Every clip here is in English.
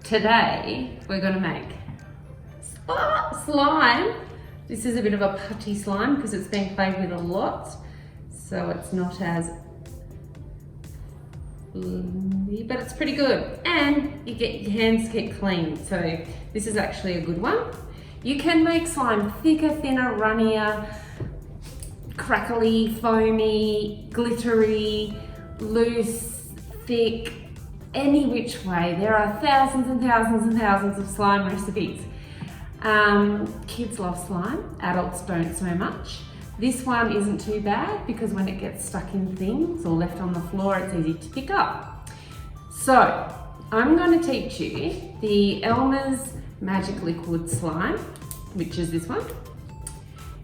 Today we're going to make slime. This is a bit of a putty slime because it's been played with a lot, so it's not as but it's pretty good, and you get your hands keep clean, so this is actually a good one. You can make slime thicker, thinner, runnier, crackly, foamy, glittery, loose, thick, any which way. There are thousands and thousands and thousands of slime recipes. Kids love slime, adults don't so much. This one isn't too bad because when it gets stuck in things or left on the floor, it's easy to pick up. So I'm going to teach you the Elmer's Magic Liquid Slime, which is this one.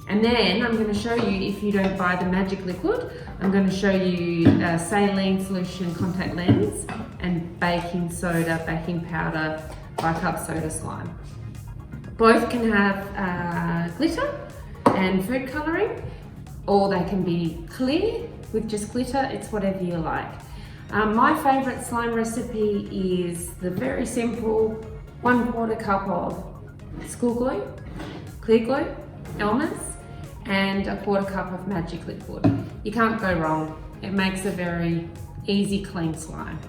And then I'm going to show you, if you don't buy the Magic Liquid, I'm going to show you a Saline solution contact lens and baking soda, baking powder, bicarb soda slime. Both can have glitter and food colouring, or they can be clear with just glitter. It's whatever you like. My favourite slime recipe is the very simple 1/4 cup of school glue, clear glue, Elmer's, and 1/4 cup of Magic Liquid. You can't go wrong. It makes a very easy, clean slime.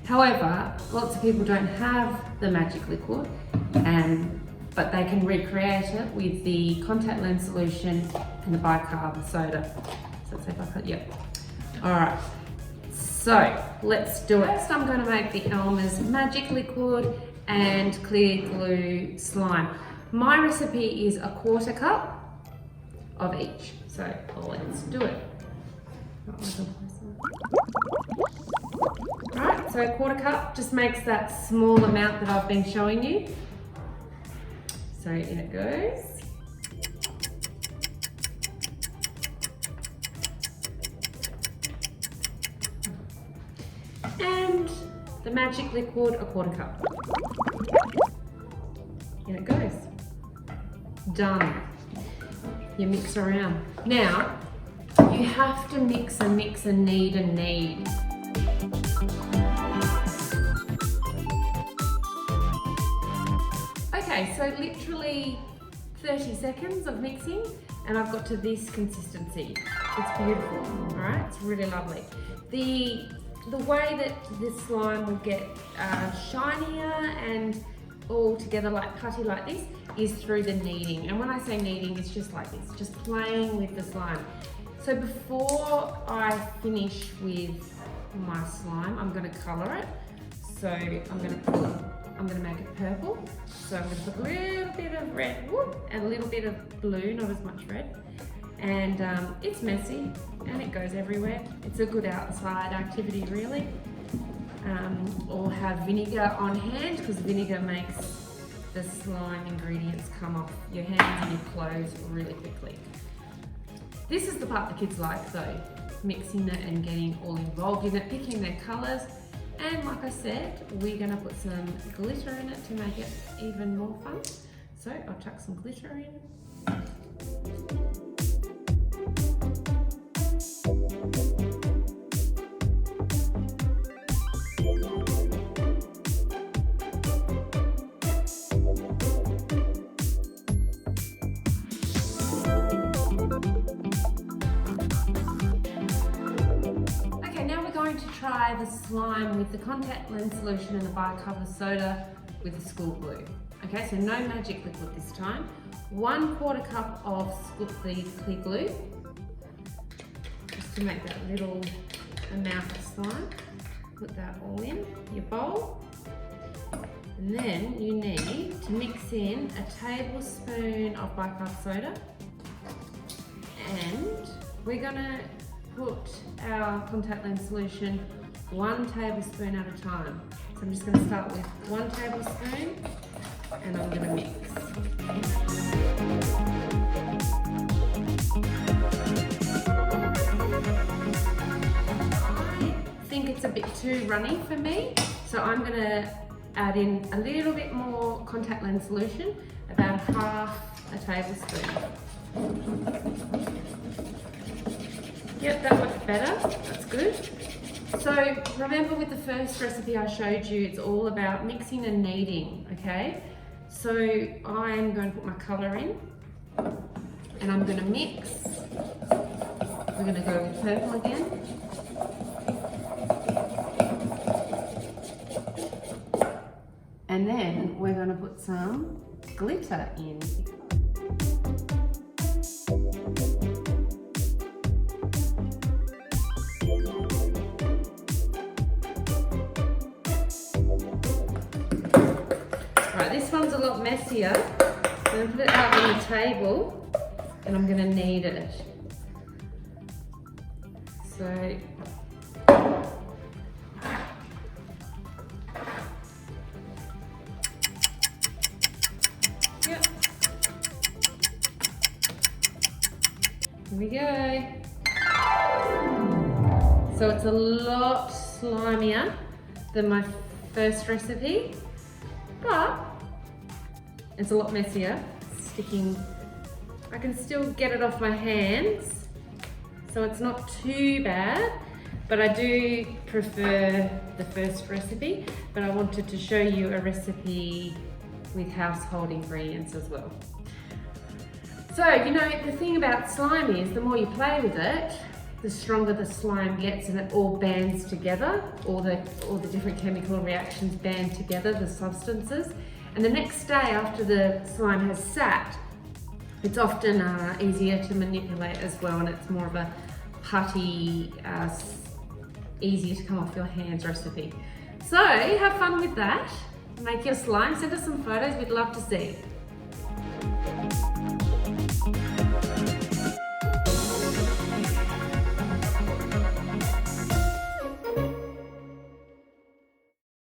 However, lots of people don't have the Magic Liquid, but they can recreate it with the contact lens solution and the bicarb soda. So let's say bicarb, yep. All right, so let's do it. First, I'm going to make the Elmer's Magic Liquid and clear glue slime. My recipe is 1/4 cup of each. So let's do it. All right, so 1/4 cup just makes that small amount that I've been showing you. So in it goes. And the Magic Liquid, 1/4 cup. In it goes. Done. You mix around. Now, you have to mix and mix and knead and knead. Okay, so literally 30 seconds of mixing and I've got to this consistency. It's beautiful, all right? It's really lovely. The way that this slime will get shinier and all together like putty like this is through the kneading. And when I say kneading, it's just like this, just playing with the slime. So before I finish with my slime, I'm gonna color it. So I'm gonna make it purple. So I'm gonna put a little bit of red and a little bit of blue, not as much red. And it's messy and it goes everywhere. It's a good outside activity really. Or have vinegar on hand because vinegar makes the slime ingredients come off your hands and your clothes really quickly. This is the part the kids like though, mixing it and getting all involved in it, picking their colours. And like I said, we're going to put some glitter in it to make it even more fun. So I'll chuck some glitter in. To try the slime with the contact lens solution and the bicarb soda with the school glue. Okay, so no Magic Liquid this time. 1/4 cup of the clear glue, just to make that little amount of slime. Put that all in your bowl. And then you need to mix in a tablespoon of bicarb soda. And we're gonna put our contact lens solution 1 tablespoon at a time. So I'm just going to start with 1 tablespoon and I'm going to mix. I think it's a bit too runny for me, so I'm going to add in a little bit more contact lens solution, about 1/2 tablespoon. Yep, that looks better. That's good. So remember with the first recipe I showed you, it's all about mixing and kneading, okay? So I'm going to put my colour in and I'm going to mix. We're going to go with purple again. And then we're going to put some glitter in. Right, this one's a lot messier. I'm going to put it out on the table and I'm going to knead it. So, yep. Here we go. So it's a lot slimier than my first recipe, but it's a lot messier. Sticking, I can still get it off my hands, so it's not too bad, but I do prefer the first recipe, but I wanted to show you a recipe with household ingredients as well. So, you know, the thing about slime is the more you play with it, the stronger the slime gets, and it all bands together. All the different chemical reactions band together, the substances. And the next day after the slime has sat, it's often easier to manipulate as well, and it's more of a putty, easier to come off your hands recipe. So have fun with that. Make your slime, send us some photos, we'd love to see.